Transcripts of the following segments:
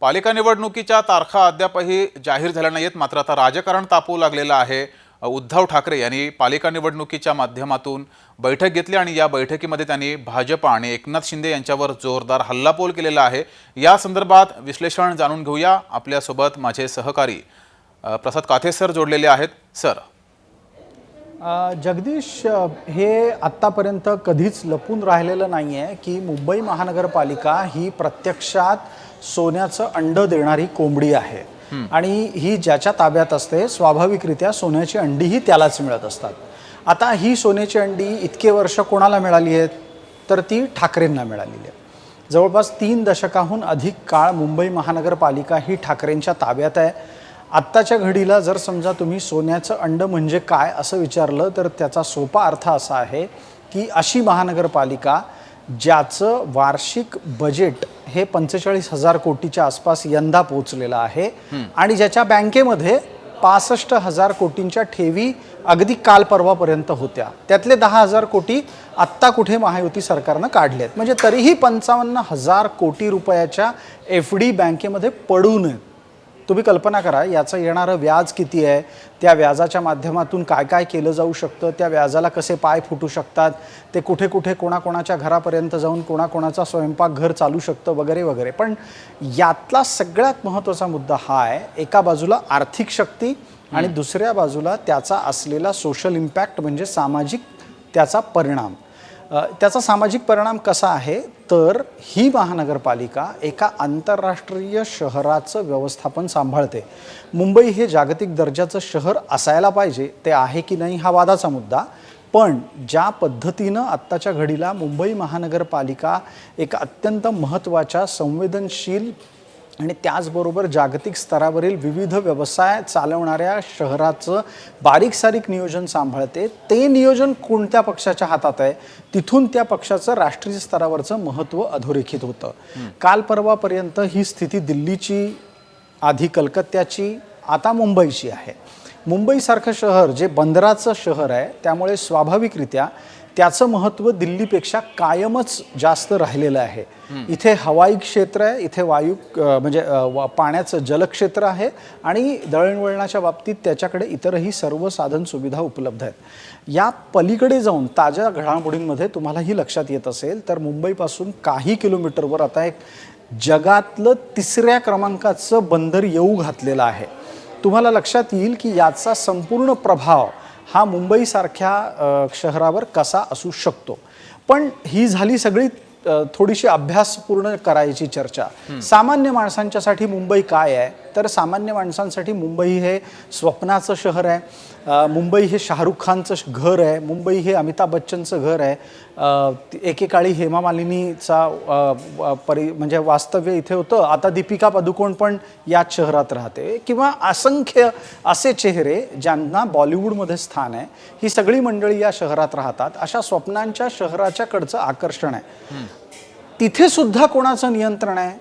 पालिका निवडणुकीच्या तारखा अद्यापही जाहीर झाल्या नाहीत, मात्र आता राजकारण तापू लागलेलं आहे। उद्धव ठाकरे यांनी पालिका निवडणुकीच्या माध्यमातून बैठक घेतली आणि या बैठकीमध्ये त्यांनी भाजप आणि एकनाथ शिंदे यांच्यावर जोरदार हल्लाबोल केलेला आहे। या संदर्भात विश्लेषण जाणून घेऊया। आपल्यासोबत माझे सहकारी प्रसाद काथे सर जोडलेले आहेत। सर, जगदीश, हे आत्तापर्यंत कधीच लपून राहिलेलं नाही आहे की मुंबई महानगरपालिका ही प्रत्यक्षात सोन्याचं अंड देणारी कोंबडी आहे आणि ही ज्याच्या ताब्यात असते स्वाभाविकरित्या सोन्याची अंडीही त्यालाच मिळत असतात। आता ही सोन्याची अंडी इतके वर्ष कोणाला मिळाली आहेत तर ती ठाकरेंना मिळालेली आहे। जवळपास 3 दशकाहून अधिक काळ मुंबई महानगरपालिका ही ठाकरेंच्या ताब्यात आहे। आत्ताच्या घडीला जर समजा तुम्ही सोन्याचं अंड म्हणजे काय असं विचारलं तर त्याचा सोपा अर्थ असा आहे की अशी महानगरपालिका ज्याचं वार्षिक बजेट हे 45,000 कोटीच्या आसपास यंदा पोहोचलेलं आहे आणि ज्याच्या बँकेमध्ये 65,000 कोटींच्या ठेवी अगदी काल परवापर्यंत होत्या। त्यातले 10,000 कोटी आत्ता कुठे महायुती सरकारनं काढलेत, म्हणजे तरीही 55,000 कोटी रुपयाच्या FD बँकेमध्ये पडून आहेत। तुम्ही कल्पना करा याचं येणारं व्याज किती आहे, त्या व्याजाच्या माध्यमातून काय काय केलं जाऊ शकतं, त्या व्याजाला कसे पाय फुटू शकतात, ते कुठे कुठे कोणाकोणाच्या घरापर्यंत जाऊन कोणाकोणाचा स्वयंपाकघर चालू शकतं वगैरे वगैरे। पण यातला सगळ्यात महत्त्वाचा मुद्दा हा आहे, एका बाजूला आर्थिक शक्ती आणि दुसऱ्या बाजूला त्याचा असलेला सोशल इम्पॅक्ट म्हणजे सामाजिक त्याचा परिणाम। त्याचा सामाजिक परिणाम कसा आहे तर ही महानगरपालिका एका आंतरराष्ट्रीय शहराचं व्यवस्थापन सांभाळते। मुंबई हे जागतिक दर्जाचं शहर असायला पाहिजे, ते आहे की नाही हा वादाचा मुद्दा, पण ज्या पद्धतीनं आत्ताच्या घडीला मुंबई महानगरपालिका एका अत्यंत महत्त्वाच्या संवेदनशील आणि त्याचबरोबर जागतिक स्तरावरील विविध व्यवसाय चालवणाऱ्या शहराचं बारीक सारीक नियोजन सांभाळते, ते नियोजन कोणत्या पक्षाच्या हातात आहे तिथून त्या पक्षाचं राष्ट्रीय स्तरावरचं महत्त्व अधोरेखित होतं। काल परवापर्यंत ही स्थिती दिल्लीची, आधी कलकत्त्याची, आता मुंबईची आहे। मुंबईसारखं शहर जे बंदराचं शहर आहे त्यामुळे स्वाभाविकरित्या त्याचं महत्त्व दिल्लीपेक्षा कायमच जास्त राहिलेलं आहे। इथे हवाई क्षेत्र आहे, इथे वायू म्हणजे पाण्याचं जलक्षेत्र आहे आणि दळणवळणाच्या बाबतीत त्याच्याकडे इतरही सर्व साधन सुविधा उपलब्ध आहेत। या पलीकडे जाऊन ताज्या घडामोडींमध्ये तुम्हालाही लक्षात येत असेल तर मुंबईपासून काही किलोमीटरवर आता एक जगातलं 3ऱ्या क्रमांकाचं बंदर येऊ घातलेलं आहे। तुम्हाला लक्षात येईल की याचा संपूर्ण प्रभाव हा मुंबईसारख्या शहरावर कसा असू शकतो। पण ही झाली सगळी थोडीशी अभ्यासपूर्ण करायची चर्चा। सामान्य माणसांच्यासाठी मुंबई काय आहे तर सामान्य माणसांसाठी मुंबई हे स्वप्नाचं शहर आहे, मुंबई हे शाहरुख खानचं घर आहे, मुंबई हे अमिताभ बच्चनचं घर आहे। एकेकाळी हेमा मालिनीचा म्हणजे वास्तव्य इथे होतं, आता दीपिका पदुकोण पण याच शहरात राहते, किंवा असंख्य असे चेहरे ज्यांना बॉलिवूडमध्ये स्थान आहे, ही सगळी मंडळी या शहरात राहतात। अशा स्वप्नांच्या शहराच्या कडचं आकर्षण आहे। तिथे सुद्धा कोणाचं नियंत्रण आहे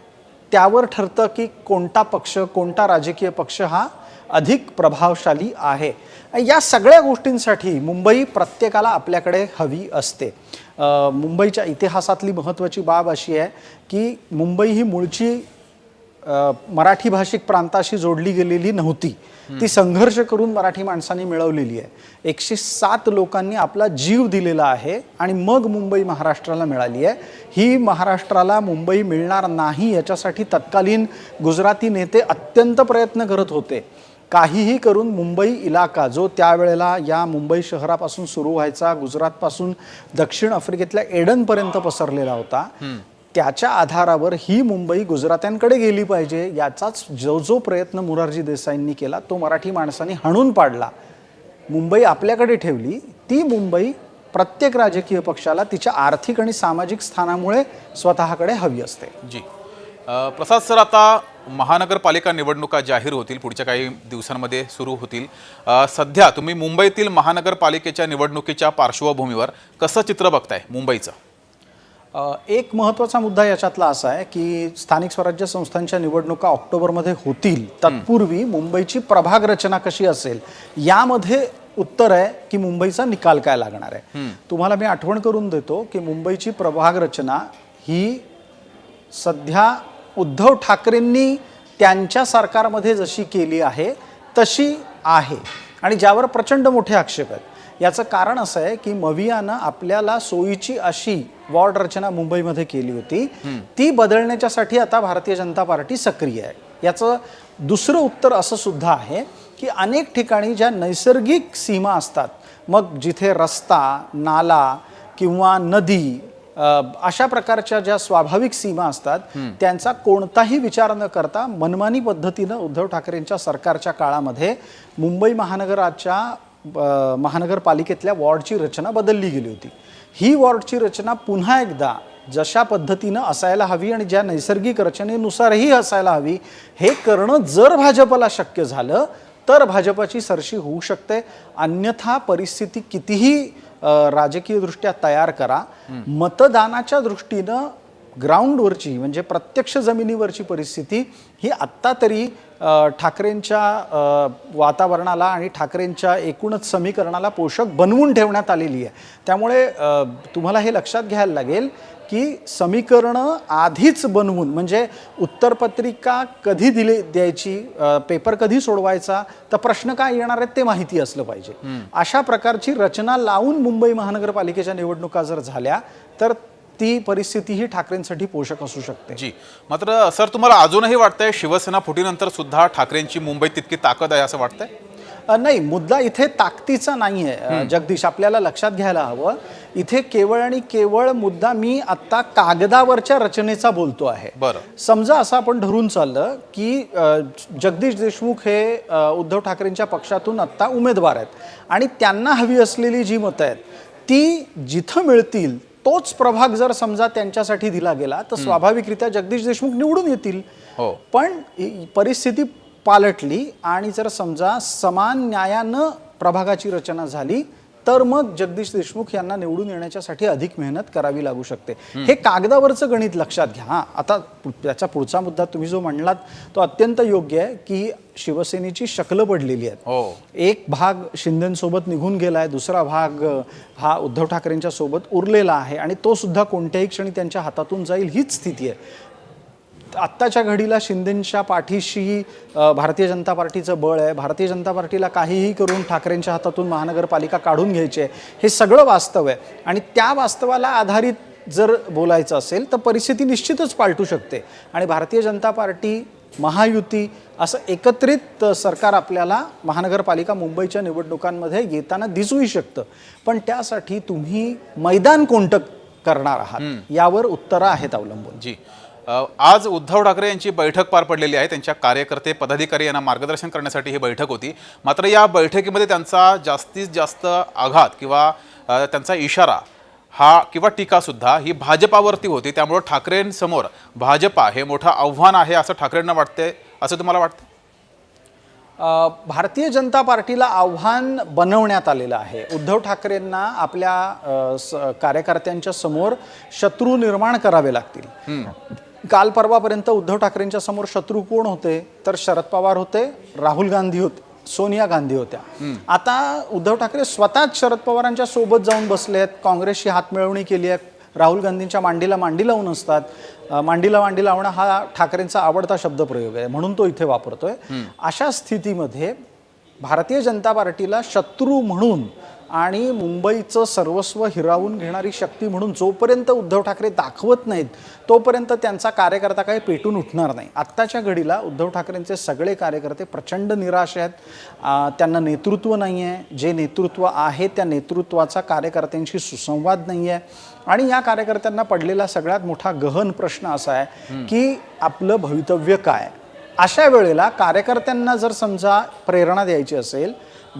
त्यावर ठरतं की कोणता पक्ष, कोणता राजकीय पक्ष हा अधिक प्रभावशाली आहे। या सगळ्या गोष्टींसाठी मुंबई प्रत्येकाला आपल्याकडे हवी असते। मुंबईच्या इतिहासातली महत्त्वाची बाब अशी आहे की मुंबई ही मूळची मराठी भाषिक प्रांताशी जोडली गेलेली नव्हती, ती संघर्ष करून मराठी माणसांनी मिळवलेली आहे। 107 लोकांनी आपला जीव दिलेला आहे आणि मग मुंबई महाराष्ट्राला मिळाली आहे। ही महाराष्ट्राला मुंबई मिळणार नाही याच्यासाठी तत्कालीन गुजराती नेते अत्यंत प्रयत्न करत होते। काहीही करून मुंबई इलाका जो त्यावेळेला या मुंबई शहरापासून सुरू व्हायचा, गुजरातपासून दक्षिण आफ्रिकेतल्या एडनपर्यंत पसरलेला होता, त्याच्या आधारावर ही मुंबई गुजरात्यांकडे गेली पाहिजे याचाच जो प्रयत्न मोरारजी देसाईंनी केला तो मराठी माणसांनी हाणून पाडला। मुंबई आपल्याकडे ठेवली, ती मुंबई प्रत्येक राजकीय पक्षाला तिच्या आर्थिक आणि सामाजिक स्थानामुळे स्वतःकडे हवी असते। जी प्रसाद सर, आता महानगरपालिका निवडणुका जाहीर होतील, पुढच्या काही दिवसांमध्ये सुरू होतील। सध्या तुम्ही मुंबईतील महानगरपालिकेच्या निवडणुकीच्या पार्श्वभूमीवर कसं चित्र बघताय मुंबईचं? एक महत्त्वाचा मुद्दा याच्यातला असा आहे की स्थानिक स्वराज्य संस्थांच्या निवडणुका ऑक्टोबरमध्ये होतील, तत्पूर्वी मुंबईची प्रभाग रचना कशी असेल यामध्ये उत्तर आहे की मुंबईचा निकाल काय लागणार आहे। तुम्हाला मी आठवण करून देतो की मुंबईची प्रभाग रचना ही सध्या उद्धव ठाकरेंनी त्यांच्या सरकारमध्ये जशी केली आहे तशी आहे आणि ज्यावर प्रचंड मोठे आक्षेप आहेत. याचं कारण असं आहे की मवियानं आपल्याला सोयीची अशी वॉर्ड रचना मुंबईमध्ये केली होती, ती बदलण्याच्यासाठी आता भारतीय जनता पार्टी सक्रिय आहे. याचं दुसरं उत्तर असं सुद्धा आहे की अनेक ठिकाणी ज्या नैसर्गिक सीमा असतात, मग जिथे रस्ता, नाला किंवा नदी अशा प्रकारच्या ज्या स्वाभाविक सीमा असतात, त्यांचा कोणताही विचार न करता मनमानी पद्धतीनं उद्धव ठाकरेंच्या सरकारच्या काळामध्ये मुंबई महानगरपालिकेतल्या वॉर्डची रचना बदलली गेली होती. ही वॉर्डची रचना पुन्हा एकदा जशा पद्धतीनं असायला हवी आणि ज्या नैसर्गिक रचनेनुसारही असायला हवी, हे करणं जर भाजपला शक्य झालं तर भाजपची सरशी होऊ शकते. अन्यथा परिस्थिती कितीही राजकीयदृष्ट्या तयार करा, मतदानाच्या दृष्टीनं ग्राउंडवरची म्हणजे प्रत्यक्ष जमिनीवरची परिस्थिती ही आत्ता तरी ठाकरेंच्या वातावरणाला आणि ठाकरेंच्या एकूणच समीकरणाला पोषक बनवून ठेवण्यात आलेली आहे. त्यामुळे तुम्हाला हे लक्षात घ्यायला लागेल की समीकरणं आधीच बनवून, म्हणजे उत्तरपत्रिका कधी द्यायची, पेपर कधी सोडवायचा, तर प्रश्न काय येणार आहेत ते माहिती असलं पाहिजे. अशा प्रकारची रचना लावून मुंबई महानगरपालिकेच्या निवडणुका जर झाल्या तर ती परिस्थिती ही ठाकरेंसाठी पोषक असू शकते. जी, मात्र सर तुम्हाला अजूनही वाटतंय शिवसेना फुटीनंतर सुद्धा ठाकरेंची मुंबईत तितकी ताकद आहे असं वाटतंय? नाही, मुद्दा इथे ताकदीचा नाही आहे जगदीश, आपल्याला लक्षात घ्यायला हवं. इथे केवळ आणि केवळ मुद्दा मी आत्ता कागदावरच्या रचनेचा बोलतो आहे. बरं, समजा असं आपण धरून चाललं की जगदीश देशमुख हे उद्धव ठाकरेंच्या पक्षातून आत्ता उमेदवार आहेत आणि त्यांना हवी असलेली जी मतं आहेत ती जिथं मिळतील तोच प्रभाग जर समजा त्यांच्यासाठी दिला गेला तर स्वाभाविकरित्या जगदीश देशमुख निवडून येतील. हो, पण परिस्थिती पालटली आणि जर समजा समान न्यायानं प्रभागाची रचना झाली तर मग जगदीश देशमुख यांना निवडून येण्याच्यासाठी अधिक मेहनत करावी लागू शकते. हे कागदावरचं गणित लक्षात घ्या. हां, आता त्याचा पुढचा मुद्दा तुम्ही जो म्हणलात तो अत्यंत योग्य आहे की शिवसेनेची शकलं पडलेली आहे. हो, एक भाग शिंदेंसोबत निघून गेला आहे, दुसरा भाग हा उद्धव ठाकरेंच्या सोबत उरलेला आहे आणि तो सुद्धा कोणत्याही क्षणी त्यांच्या हातातून जाईल हीच स्थिती आहे. आत्ताच्या घडीला शिंदेंच्या पाठीशी भारतीय जनता पार्टीचं बळ आहे. भारतीय जनता पार्टीला काहीही करून ठाकरेंच्या हातातून महानगरपालिका काढून घ्यायची आहे, हे सगळं वास्तव आहे. आणि त्या वास्तवाला आधारित जर बोलायचं असेल तर परिस्थिती निश्चितच पालटू शकते आणि भारतीय जनता पार्टी, महायुती असं एकत्रित सरकार आपल्याला महानगरपालिका मुंबईच्या निवडणुकांमध्ये येताना दिसूही शकतं. पण त्यासाठी तुम्ही मैदान कोणतं करणार आहात यावर उत्तरं आहेत अवलंबून. जी, आज उद्धव ठाकरे यांची बैठक पार पडलेली आहे. त्यांच्या कार्यकर्ते, पदाधिकारी यांना मार्गदर्शन करण्यासाठी ही बैठक होती. मात्र या बैठकीमध्ये त्यांचा जास्तीत जास्त आघात किंवा त्यांचा इशारा हा किंवा टीका सुद्धा ही भाजपावरती होती. त्यामुळे ठाकरेंसमोर भाजपा हे मोठं आव्हान आहे असं ठाकरेंना वाटते, असं तुम्हाला वाटतं? भारतीय जनता पार्टीला आव्हान बनवण्यात आलेलं आहे. उद्धव ठाकरेंना आपल्या कार्यकर्त्यांच्या समोर शत्रू निर्माण करावे लागतील. काल परवापर्यंत उद्धव ठाकरेंच्या समोर शत्रू कोण होते तर शरद पवार होते, राहुल गांधी होते, सोनिया गांधी होत्या. आता उद्धव ठाकरे स्वतःच शरद पवारांच्या सोबत जाऊन बसले आहेत, काँग्रेसशी हातमिळवणी केली आहे. राहुल गांधींच्या मांडीला मांडी लावून असतात. मांडीला मांडी लावणं हा ठाकरेंचा आवडता शब्दप्रयोग आहे म्हणून तो इथे वापरतोय. अशा स्थितीमध्ये भारतीय जनता पार्टीला शत्रू म्हणून आणि मुंबईचं सर्वस्व हिरावून घेणारी शक्ती म्हणून जोपर्यंत उद्धव ठाकरे दाखवत नाहीत तोपर्यंत त्यांचा कार्यकर्ता काही पेटून उठणार नाही. आत्ताच्या घडीला उद्धव ठाकरेंचे सगळे कार्यकर्ते प्रचंड निराश आहेत. त्यांना नेतृत्व नाही आहे. जे नेतृत्व आहे त्या नेतृत्वाचा कार्यकर्त्यांशी सुसंवाद नाही आहे आणि या कार्यकर्त्यांना पडलेला सगळ्यात मोठा गहन प्रश्न असा आहे की आपलं भवितव्य काय. अशा वेळेला कार्यकर्त्यांना जर समजा प्रेरणा द्यायची असेल,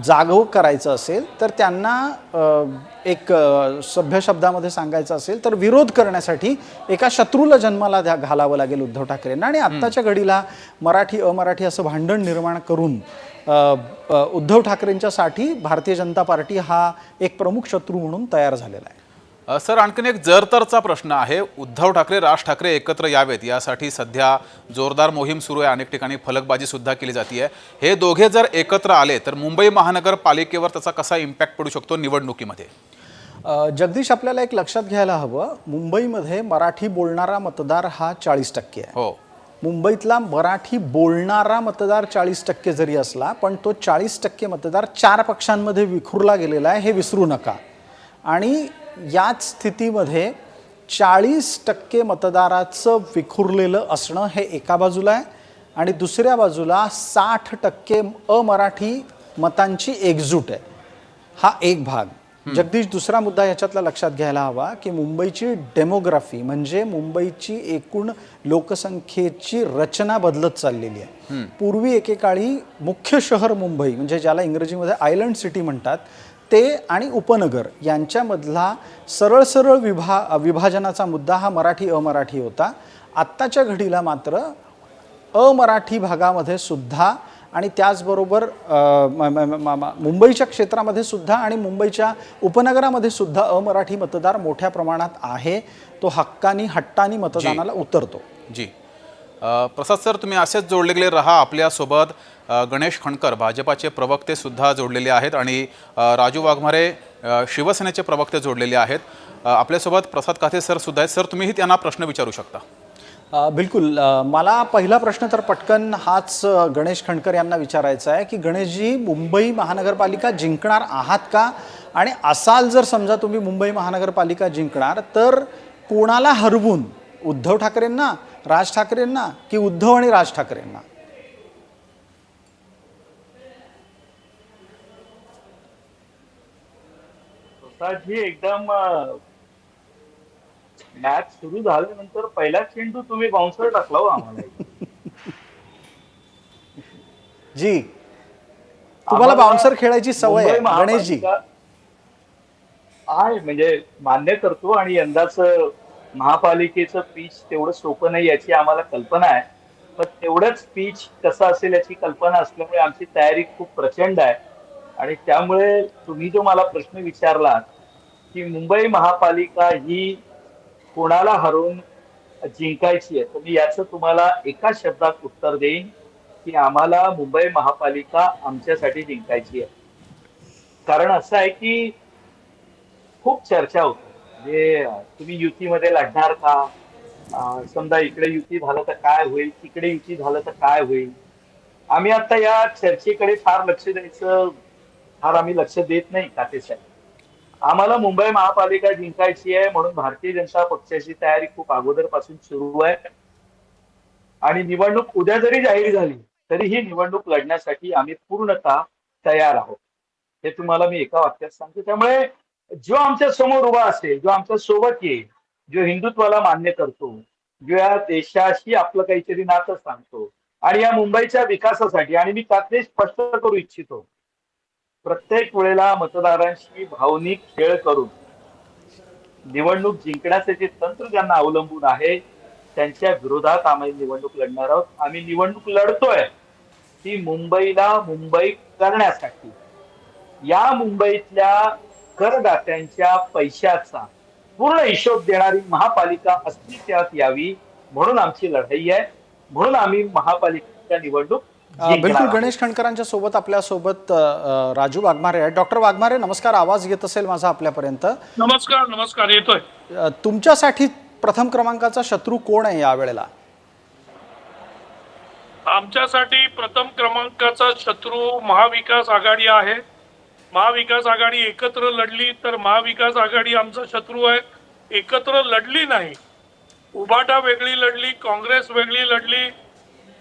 जागरूक करायचं असेल तर त्यांना एक सभ्य शब्दामध्ये सांगायचं असेल तर विरोध करण्यासाठी एका शत्रूला जन्माला घालावं लागेल उद्धव ठाकरेंना. आणि आत्ताच्या घडीला मराठी अमराठी असं भांडण निर्माण करून उद्धव ठाकरेंच्यासाठी भारतीय जनता पार्टी हा एक प्रमुख शत्रू म्हणून तयार झालेला आहे. सर, आणखीन एक जरतरचा प्रश्न आहे. उद्धव ठाकरे, राज ठाकरे एकत्र यावेत यासाठी सध्या जोरदार मोहीम सुरू आहे. अनेक ठिकाणी फलकबाजी सुद्धा केली जाते. हे दोघे जर एकत्र आले तर मुंबई महानगरपालिकेवर त्याचा कसा इम्पॅक्ट पडू शकतो निवडणुकीमध्ये? जगदीश, आपल्याला एक लक्षात घ्यायला हवं, मुंबईमध्ये मराठी बोलणारा मतदार हा 40% आहे. हो, मुंबईतला मराठी बोलणारा मतदार 40% जरी असला पण तो 40% मतदार 4 पक्षांमध्ये विखुरला गेलेला आहे हे विसरू नका. आणि याच स्थितीमध्ये 40% मतदाराचं विखुरलेलं असणं हे एका बाजूला आहे आणि दुसऱ्या बाजूला 60% अमराठी मतांची एकजूट आहे. हा एक भाग. जगदीश, दुसरा मुद्दा याच्यातला लक्षात घ्यायला हवा की मुंबईची डेमोग्राफी म्हणजे मुंबईची एकूण लोकसंख्येची रचना बदलत चाललेली आहे. पूर्वी एकेकाळी मुख्य शहर मुंबई म्हणजे ज्याला इंग्रजीमध्ये आयलंड सिटी म्हणतात ते आणि उपनगर यांच्यामधला सरळ सरळ विभाजनाचा मुद्दा हा मराठी अमराठी होता. आत्ताच्या घडीला मात्र अमराठी भागामध्ये सुद्धा आणि त्याचबरोबर मुंबईच्या क्षेत्रामध्ये सुद्धा आणि मुंबईच्या उपनगरामध्ये सुद्धा अमराठी मतदार मोठ्या प्रमाणात आहे. तो हट्टानी मतदानाला उतरतो. जी प्रसाद सर, तुम्ही असेच जोडले गेले रहा. आपल्यासोबत गणेश खणकर भाजपाचे प्रवक्ते सुद्धा जोडलेले आहेत आणि राजू वाघमारे शिवसेनेचे प्रवक्ते जोडलेले आहेत. आपल्यासोबत प्रसाद काथे सर सुद्धा आहेत. सर, तुम्हीही त्यांना प्रश्न विचारू शकता. बिलकुल. मला पहिला प्रश्न तर पटकन हाच गणेश खणकर यांना विचारायचा आहे की गणेशजी, मुंबई महानगरपालिका जिंकणार आहात का? आणि असाल जर समजा तुम्ही मुंबई महानगरपालिका जिंकणार तर कोणाला हरवून, उद्धव ठाकरेंना, राज ठाकरेंना की उद्धव आणि राज ठाकरेंना? प्रसादजी, एकदम मॅच सुरू झाल्यानंतर पहिला चेंडू तुम्ही बाउन्सर टाकला हो आम्हाला. जी, तुम्हाला बाउन्सर खेळायची सवय आहे गणेशजी? आहे, म्हणजे मान्य करतो. आणि यंदाचं महापालिकेचं पिच तेवढं सोपं नाही याची आम्हाला कल्पना आहे. पण तेवढंच पिच कसं असेल याची कल्पना असल्यामुळे आमची तयारी खूप प्रचंड आहे. आणि त्यामुळे तुम्ही जो मला प्रश्न विचारला की मुंबई महापालिका ही कोणाला हरवून जिंकायची आहे, तर मी याचं तुम्हाला एका शब्दात उत्तर देईन की आम्हाला मुंबई महापालिका आमच्यासाठी जिंकायची आहे. कारण असं आहे की खूप चर्चा होती, म्हणजे तुम्ही युतीमध्ये लढणार का, समजा इकडे युती झालं तर काय होईल, तिकडे युती झालं तर काय होईल. आम्ही आता या चर्चेकडे फार आम्ही लक्ष देत नाही काते साहेब. आम्हाला मुंबई महापालिका जिंकायची आहे म्हणून भारतीय जनता पक्षाची तयारी खूप अगोदरपासून सुरू आहे. आणि निवडणूक उद्या जरी जाहीर झाली तरी ही निवडणूक लढण्यासाठी आम्ही पूर्णतः तयार आहोत. हे तुम्हाला मी एका वाक्यात सांगतो. त्यामुळे जो आमच्या समोर उभा असेल, जो आमच्या सोबत येईल, जो हिंदुत्वाला मान्य करतो, जो या देशाशी आपलं काहीतरी नातं सांगतो आणि या मुंबईच्या विकासासाठी, आणि मी त्यातले स्पष्ट करू इच्छितो, प्रत्येक वेळेला मतदारांशी भावनिक खेळ करून निवडणूक जिंकण्याचे जे तंत्र ज्यांना अवलंबून आहे त्यांच्या विरोधात आम्ही निवडणूक लढणार आहोत. आम्ही निवडणूक लढतोय ती मुंबईला मुंबई करण्यासाठी. या मुंबईतल्या करदात्यांच्या पैशाचा पूर्ण हिशोब देणारी महापालिका अस्तित्वात यावी म्हणून आमची लढाई आहे. म्हणून आम्ही महापालिका निवडणूक. बिलकुल. गणेश खणकरांच्या सोबत आपल्यासोबत राजू वाघमारे आहेत. डॉक्टर वाघमारे, नमस्कार. आवाज येत असेल माझा आपल्यापर्यंत? नमस्कार. नमस्कार, येतोय. तुमच्यासाठी प्रथम क्रमांकाचा शत्रू कोण आहे यावेळेला? आमच्यासाठी प्रथम क्रमांकाचा शत्रू महाविकास आघाडी आहे. महाविकास आघाडी एकत्र लढली तर महाविकास आघाडी आमचा शत्रू आहे. एकत्र लढली नाही, उभाटा वेगळी लढली, काँग्रेस वेगळी लढली,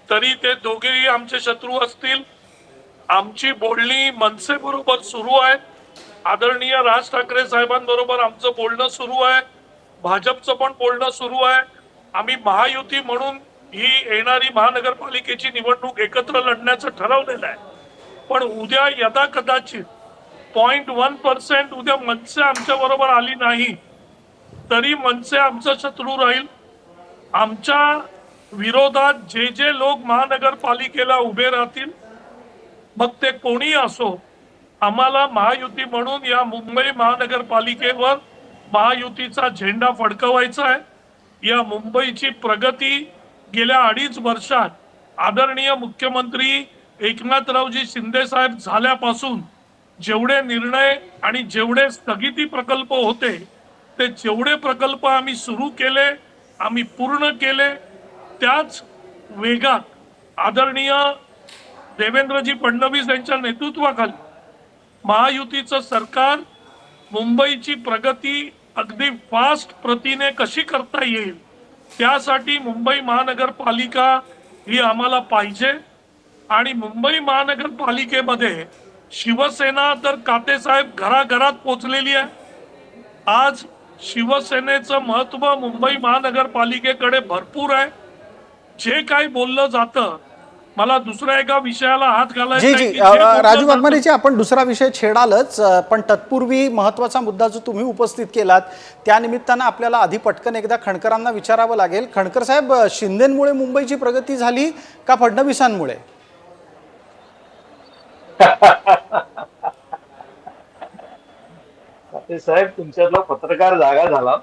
तरी ते दोघेही आमचे शत्रू असतील. आमची बोलणी मनसे बरोबर सुरू आहे. आदरणीय राज ठाकरे साहेबांबरोबर आमचं बोलणं सुरू आहे. भाजपचं पण बोलणं सुरू आहे. आम्ही महायुती म्हणून ही येणारी महानगरपालिकेची निवडणूक एकत्र लढण्याचं ठरवलेलं आहे. पण उद्या यदा कदाचित 0.1% उद्या मनसे आमच्या बरोबर आली नाही तरी मनसे आमचा शत्रू राहील. आमच्या विरोधात जे जे लोक महानगरपालिकेला उभे राहतील, मग ते कोणी असो, आम्हाला महायुती म्हणून या मुंबई महानगरपालिकेवर महायुतीचा झेंडा फडकवायचा आहे. या मुंबईची प्रगती गेल्या 2.5 वर्षात आदरणीय मुख्यमंत्री एकनाथरावजी शिंदे साहेब झाल्यापासून जेवढे निर्णय आणि जेवढे स्थगिती प्रकल्प होते ते जेवढे प्रकल्प आम्ही सुरू केले, आम्ही पूर्ण केले. त्याच वेगात आदरणीय देवेंद्रजी फडणवीस यांच्या नेतृत्वाखाली महायुतीचं सरकार मुंबईची प्रगती अगदी फास्ट प्रतीने कशी करता येईल त्यासाठी मुंबई महानगरपालिका ही आम्हाला पाहिजे. आणि मुंबई महानगरपालिकेमध्ये शिवसेना तर कातेसाहेब घराघरात पोचलेली आहे. आज शिवसेनेचं महत्व मुंबई महानगरपालिकेकडे भरपूर आहे. जे काही बोललं जातं, मला दुसऱ्या एका विषयाला हात घालायचा जी आहे जी की जे बोललं राजू जातं- वाघमारेजी, आपण दुसरा विषय छेडालच, पण तत्पूर्वी महत्वाचा मुद्दा जो तुम्ही उपस्थित केलात त्या निमित्तानं आपल्याला आधी पटकन एकदा खणकरांना विचारावं लागेल. खणकर साहेब, शिंदेमुळे मुंबईची प्रगती झाली का फडणवीसांमुळे? ते साहेब, तुमच्यातला पत्रकार जागा झाला.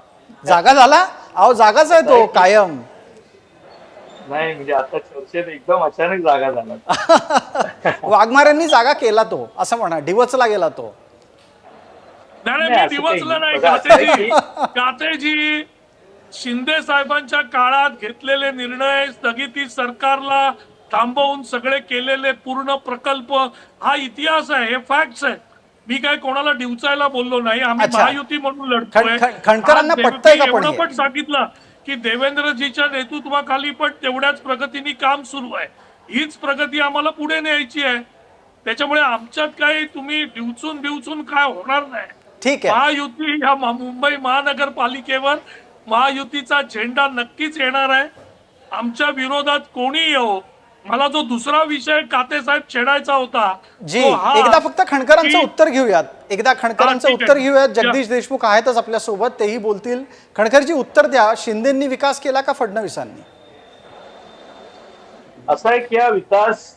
जागा झाला? अहो जागाच आहे तो कायम. नाही म्हणजे आता चर्चेत एकदम अचानक जागा झाला. वाघमारेंनी जागा केला तो, असं म्हणा, डिवचला गेला तो. नाही नाही, मी असं दिवसला काही नाही. बघा, असं आहे कातेजी की- कातेजी शिंदे साहेबांच्या काळात घेतलेले निर्णय, स्थगिती सरकारला थांबवून सगळे केलेले पूर्ण प्रकल्प, हा इतिहास आहे, हे फॅक्ट्स आहे. मी काय कोणाला डिवचायला बोललो नाही. आम्ही अच्छा. महायुती म्हणून लढतोय. खणकरांना आज पटतंय का पण एवढं हे? पण सांगितलं की देवेंद्रजीच्या नेतृत्वाखाली पण तेवढ्याच प्रगतीने काम सुरू आहे. हीच प्रगती आम्हाला पुढे न्यायची आहे. त्याच्यामुळे आमच्यात काही तुम्ही डिवचून काय होणार नाही. ठीक आहे. महायुती ह्या मुंबई महानगरपालिकेवर महायुतीचा झेंडा नक्कीच येणार आहे. आमच्या विरोधात कोणी येऊ. मला जो दुसरा विषय कातेसाहेब छेडायचा होता जी, तो हा एकदा फक्त खणकरांचं की- उत्तर घेऊयात. एकदा खणकरांचं हा, ठीक आहे. उत्तर घेऊयात. जगदीश देशमुख आहेतच आपल्या सोबत, तेही बोलतील. खणकरजी, उत्तर द्या. शिंदेंनी विकास केला का फडणवीसांनी? असा आहे की हा विकास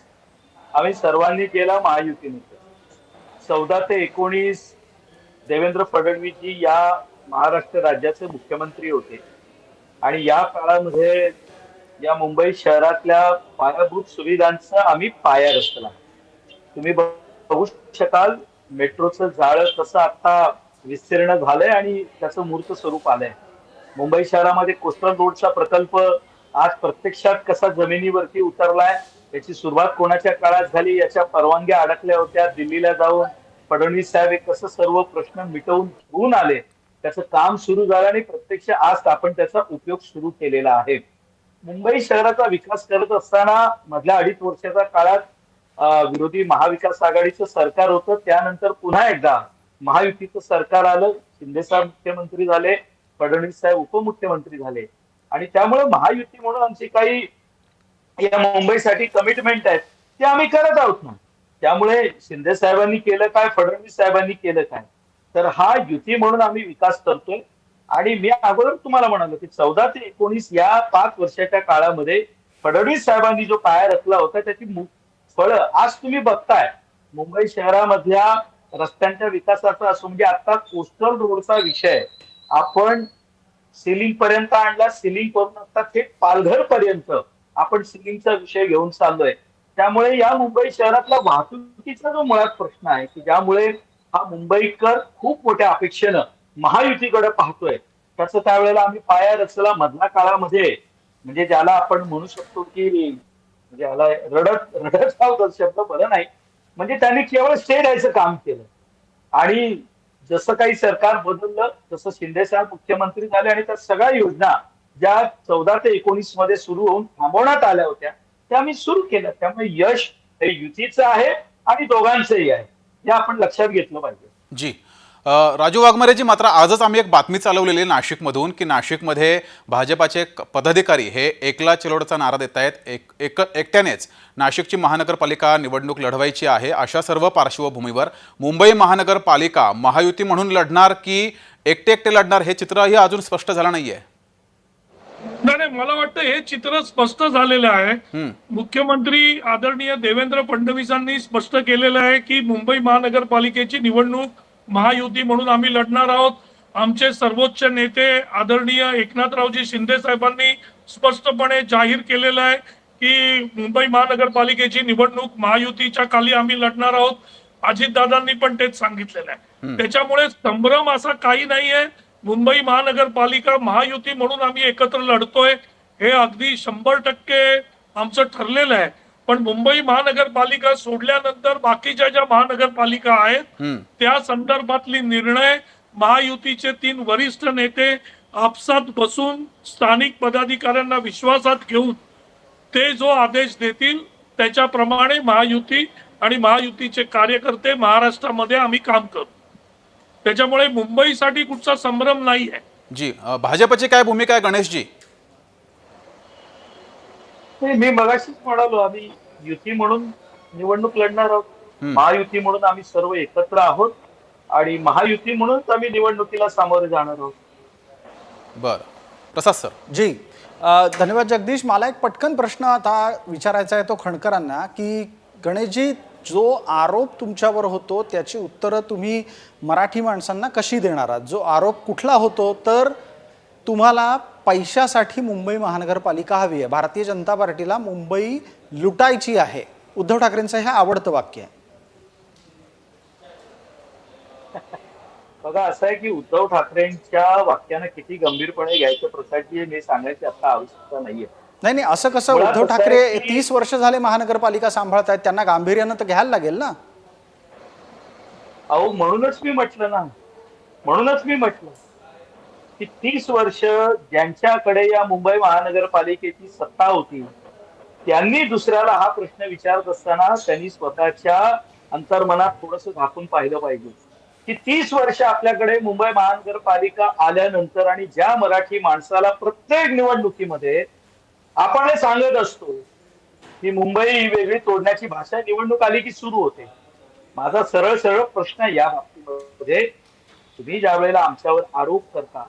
आम्ही सर्वांनी केला, महायुतीने केला. 14 ते 19 देवेंद्र फडणवीसजी या महाराष्ट्र राज्याचे मुख्यमंत्री होते आणि या काळामध्ये या मुंबई शहरातल्या पायाभूत सुविधांचा आम्ही पाया रचला. तुम्ही बघू शकाल मेट्रोचं जाळं कसं आता विस्तीर्ण झालंय आणि त्याचं मूर्त स्वरूप आलंय. मुंबई शहरामध्ये कोस्टल रोडचा प्रकल्प आज प्रत्यक्षात कसा जमिनीवरती उतरलाय, याची सुरुवात कोणाच्या काळात झाली, याच्या परवानग्या अडकल्या होत्या. दिल्लीला जाऊन फडणवीस साहेब हे कसं सर्व प्रश्न मिटवून घेऊन आले, त्याचं काम सुरू झालं आणि प्रत्यक्ष आज आपण त्याचा उपयोग सुरू केलेला आहे. मुंबई शहराचा विकास करत असताना मधल्या 2.5 वर्षाच्या काळात विरोधी महाविकास आघाडीचं सरकार होतं. त्यानंतर पुन्हा एकदा महायुतीचं सरकार आलं. शिंदे साहेब मुख्यमंत्री झाले, फडणवीस साहेब उपमुख्यमंत्री झाले आणि त्यामुळे महायुती म्हणून आमची काही या मुंबईसाठी कमिटमेंट आहेत ते आम्ही करत आहोत ना. त्यामुळे शिंदे साहेबांनी केलं काय, फडणवीस साहेबांनी केलं काय, तर हा युती म्हणून आम्ही विकास करतोय. आणि मी अगोदर तुम्हाला म्हणालो की 14 ते 19 या 5 वर्षाच्या काळामध्ये फडणवीस साहेबांनी जो पाया रचला होता त्याची फळं आज तुम्ही बघताय. मुंबई शहरामधल्या रस्त्यांच्या विकासाचा असो, म्हणजे आता कोस्टल रोडचा विषय आपण सिलिंग पर्यंत आणला, सिलिंग करून आता थेट पालघर पर्यंत आपण सिलिंगचा विषय घेऊन चाललोय. त्यामुळे या मुंबई शहरातला वाहतुकीचा जो मुळात प्रश्न आहे की ज्यामुळे हा मुंबईकर खूप मोठ्या अपेक्षेनं महायुतीकडे पाहतोय, त्याचं त्यावेळेला आम्ही पाया रचला मधल्या काळामध्ये. म्हणजे ज्याला आपण म्हणू शकतो की म्हणजे याला रडत शब्द बरं नाही, म्हणजे त्यांनी केवळ स्टे द्यायचं काम केलं. आणि जसं काही सरकार बदललं तसं शिंदे साहेब मुख्यमंत्री झाले आणि त्या सगळ्या योजना ज्या 14 ते 19 मध्ये सुरू होऊन थांबवण्यात आल्या होत्या त्या आम्ही सुरू केल्या. त्यामुळे यश हे युतीचं आहे आणि दोघांचंही आहे, हे आपण लक्षात घेतलं पाहिजे. जी, राजू वाघमारेजी, मात्र आजच आम्ही एक बातमी चालवलेली आहे नाशिकमधून की नाशिकमध्ये भाजपाचे पदाधिकारी हे एकला चिलोडचा नारा देत आहेत. एकट्यानेच नाशिकची महानगरपालिका निवडणूक लढवायची आहे. अशा सर्व पार्श्वभूमीवर मुंबई महानगरपालिका महायुती म्हणून लढणार की एकटे लढणार, हे चित्रही अजून स्पष्ट झालं नाहीये. नाही, मला वाटतं हे चित्र स्पष्ट झालेलं आहे. मुख्यमंत्री आदरणीय देवेंद्र फडणवीसांनी स्पष्ट केलेलं आहे की मुंबई महानगरपालिकेची निवडणूक महायुती म्हणून आम्ही लढणार आहोत. आमचे सर्वोच्च नेते आदरणीय एकनाथरावजी शिंदे साहेबांनी स्पष्टपणे जाहीर केलेलं आहे की मुंबई महानगरपालिकेची निवडणूक महायुतीच्या खाली आम्ही लढणार आहोत. अजितदादांनी पण तेच सांगितलेलं आहे. त्याच्यामुळे संभ्रम असा काही नाहीये. मुंबई महानगरपालिका महायुती म्हणून आम्ही एकत्र लढतोय हे अगदी 100% आमचं ठरलेलं आहे. पण मुंबई महानगरपालिका सोडल्यानंतर बाकीच्या ज्या महानगरपालिका आहेत त्या संदर्भातली निर्णय महायुतीचे 3 वरिष्ठ नेते आपसात बसून स्थानिक पदाधिकाऱ्यांना विश्वासात घेऊन ते जो आदेश देतील त्याच्याप्रमाणे महायुती आणि महायुतीचे कार्यकर्ते महाराष्ट्रामध्ये आम्ही काम करू. त्याच्यामुळे मुंबईसाठी कुठचा संभ्रम नाही आहे. जी भाजपची काय भूमिका आहे गणेशजी? नाही, मी मगाशीच म्हणालो आम्ही युती म्हणून निवडणूक लढणार आहोत. महायुती म्हणून आम्ही सर्व एकत्र आहोत आणि महायुती म्हणूनच आम्ही निवडणुकीला सामोरे जाणार आहोत. बरं, प्रसाद सर. जी धन्यवाद जगदीश. मला एक पटकन प्रश्न आता विचारायचा आहे तो खणकरांना की गणेशजी, जो आरोप तुमच्यावर होतो त्याची उत्तरं तुम्ही मराठी माणसांना कशी देणार आहात? जो आरोप कुठला होतो तर तुम्हाला पैशासाठी मुंबई महानगरपालिका हवी आहे, भारतीय जनता पार्टीला मुंबई लुटायची आहे, उद्धव ठाकरेंचं हे आवडतं वाक्य आहे. बघा, असं आहे की उद्धव ठाकरेंच्या वाक्यानं किती गंभीरपणे घ्यायचं प्रसादजी हे सांगायची आता आवश्यकता नाहीये. नाही नाही, असं कसं? मुळात उद्धव असं ठाकरे आहे की 30 वर्ष झाले महानगरपालिका सांभाळत आहेत, त्यांना गांभीर्यानं तर घ्यायला लागेल ना. अहो, म्हणूनच मी म्हटलं की 30 वर्ष ज्यांच्याकडे या मुंबई महानगरपालिकेची सत्ता होती त्यांनी दुसऱ्याला हा प्रश्न विचारत असताना त्यांनी स्वतःच्या अंतर्मनात थोडंसं झाकून पाहिलं पाहिजे की 30 वर्ष आपल्याकडे मुंबई महानगरपालिका आल्यानंतर आणि ज्या मराठी माणसाला प्रत्येक निवडणुकीमध्ये आपण हे सांगत असतो की मुंबई वेगळी तोडण्याची भाषा निवडणूक आली की सुरू होते. माझा सरळ सरळ प्रश्न या बाबतीमध्ये, तुम्ही ज्या वेळेला आमच्यावर आरोप करता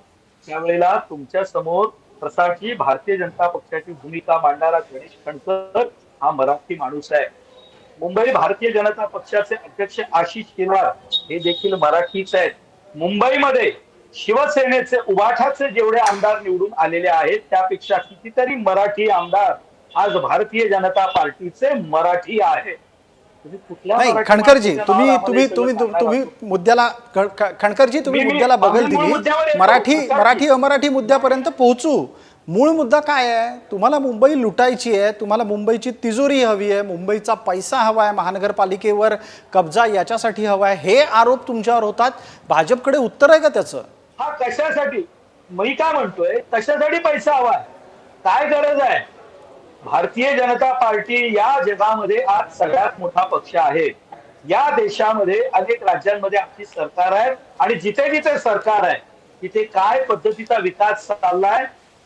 त्यावेळेला तुमच्या समोर प्रसादजी भारतीय जनता पक्षाची भूमिका मांडणारा गणेश खणकर हा मराठी माणूस आहे. मुंबई भारतीय जनता पक्षाचे अध्यक्ष आशिष शेलार हे देखील मराठीच आहेत. मुंबईमध्ये शिवसेनेचे उबाठाचे जेवढे आमदार निवडून आलेले आहेत त्यापेक्षा कितीतरी मराठी आमदार आज भारतीय जनता पार्टीचे मराठी आहे. नाही खणकरजी, तुम्ही मुद्द्याला खणकरजी तुम्ही मुद्द्याला बगल दिली. मराठी अमराठी मुद्द्यापर्यंत पोहोचू. मूळ मुद्दा काय आहे? तुम्हाला मुंबई लुटायची आहे, तुम्हाला मुंबईची तिजोरी हवी आहे, मुंबईचा पैसा हवा आहे, महानगरपालिकेवर कब्जा याच्यासाठी हवा आहे, हे आरोप तुमच्यावर होतात. भाजपकडे उत्तर आहे का त्याचं? हा कशासाठी? मी काय म्हणतोय, कशासाठी पैसा हवा आहे, काय गरज आहे? भारतीय जनता पार्टी या जगामध्ये आज सगळ्यात मोठा पक्ष आहे. या देशामध्ये अनेक राज्यांमध्ये आमची सरकार आहे आणि जिथे जिथे सरकार आहे तिथे काय पद्धतीचा विकास चाललाय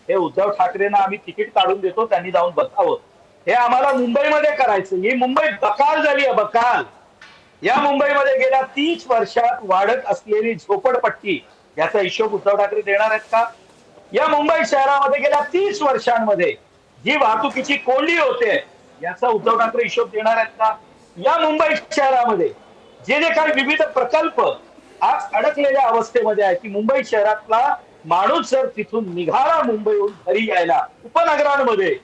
हे उद्धव ठाकरेंना आम्ही तिकीट काढून देतो, त्यांनी जाऊन बघावं. हे आम्हाला मुंबईमध्ये करायचं. ही मुंबई बकाल झाली आहे, बकाल. या मुंबईमध्ये गेल्या 30 वर्षात वाढत असलेली झोपडपट्टी याचा हिशोब उद्धव ठाकरे देणार आहेत का? या मुंबई शहरामध्ये गेल्या 30 वर्षांमध्ये जी वाहतुकीची कोंडी होते याचा उद्धव ठाकरे हिशोब देणार आहेत का? या मुंबई शहरामध्ये जे जे काही विविध प्रकल्प आज अडकलेल्या अवस्थेमध्ये आहे की मुंबई शहरातला माणूस जर तिथून निघाला मुंबईहून घरी यायला उपनगरांमध्ये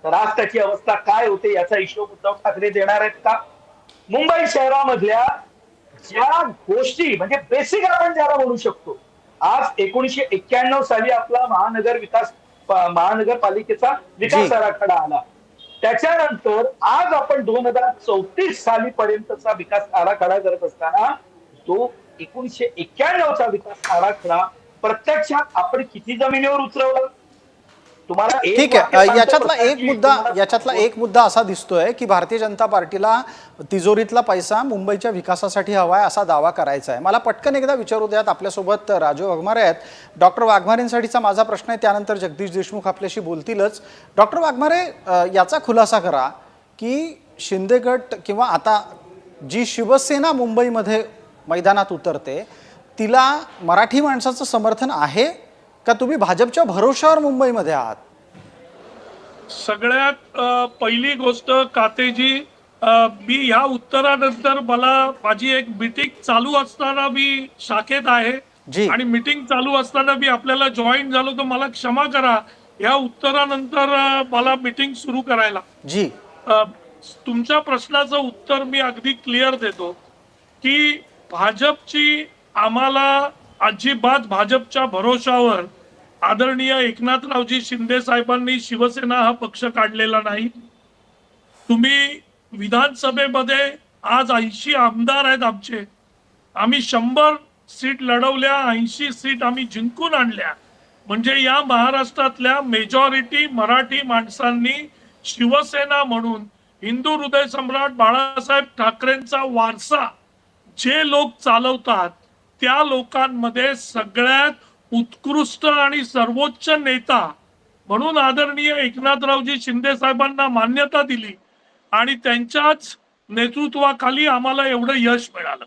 तर आज त्याची अवस्था काय होते याचा हिशोब उद्धव ठाकरे देणार आहेत का? मुंबई शहरामधल्या ज्या गोष्टी म्हणजे बेसिक आपण ज्याला म्हणू शकतो, आज 1991 साली आपला महानगरपालिकेचा विकास आराखडा आला. त्याच्यानंतर आज आपण 2034 साली पर्यंतचा विकास आराखडा करत असताना तो 1991चा विकास आराखडा प्रत्यक्षात आपण किती जमिनीवर उतरवला? तुम्हाला ठीक आहे. याच्यातला एक मुद्दा असा दिसतोय की भारतीय जनता पार्टीला तिजोरीतला पैसा मुंबईच्या विकासासाठी हवाय असा दावा करायचा आहे. मला पटकन एकदा विचारू द्यात. आपल्यासोबत राजू वाघमारे आहेत. डॉक्टर वाघमारेंसाठीचा माझा प्रश्न आहे, त्यानंतर जगदीश देशमुख आपल्याशी बोलतीलच. डॉक्टर वाघमारे, याचा खुलासा करा की शिंदे गट किंवा आता जी शिवसेना मुंबईमध्ये मैदानात उतरते तिला मराठी माणसाचं समर्थन आहे का तुम्ही भाजपच्या भरोशावर मुंबईमध्ये आहात? सगळ्यात पहिली गोष्ट कातेजी, मी ह्या उत्तरानंतर माझी एक मीटिंग चालू असताना मी शाखेत आहे आणि मीटिंग चालू असताना मी आपल्याला जॉईन झालो, तर मला क्षमा करा. या उत्तरानंतर मला मीटिंग सुरू करायला. जी तुमच्या प्रश्नाचं उत्तर मी अगदी क्लिअर देतो की भाजपची आम्हाला अजिबात भाजपच्या भरोशावर आदरणीय एकनाथरावजी शिंदे साहेबांनी शिवसेना हा पक्ष काढलेला नाही. तुम्ही विधानसभेमध्ये आज 80 आमदार आहेत आमचे. आम्ही 100 सीट लढवल्या, 80 सीट आम्ही जिंकून आणल्या. म्हणजे या महाराष्ट्रातल्या मेजॉरिटी मराठी माणसांनी शिवसेना म्हणून हिंदू हृदय सम्राट बाळासाहेब ठाकरेंचा वारसा जे लोक चालवतात त्या लोकांमध्ये सगळ्यात उत्कृष्ट आणि सर्वोच्च नेता म्हणून आदरणीय एकनाथरावजी शिंदे साहेबांना मान्यता दिली आणि त्यांच्याच नेतृत्वाखाली आम्हाला एवढं यश मिळालं.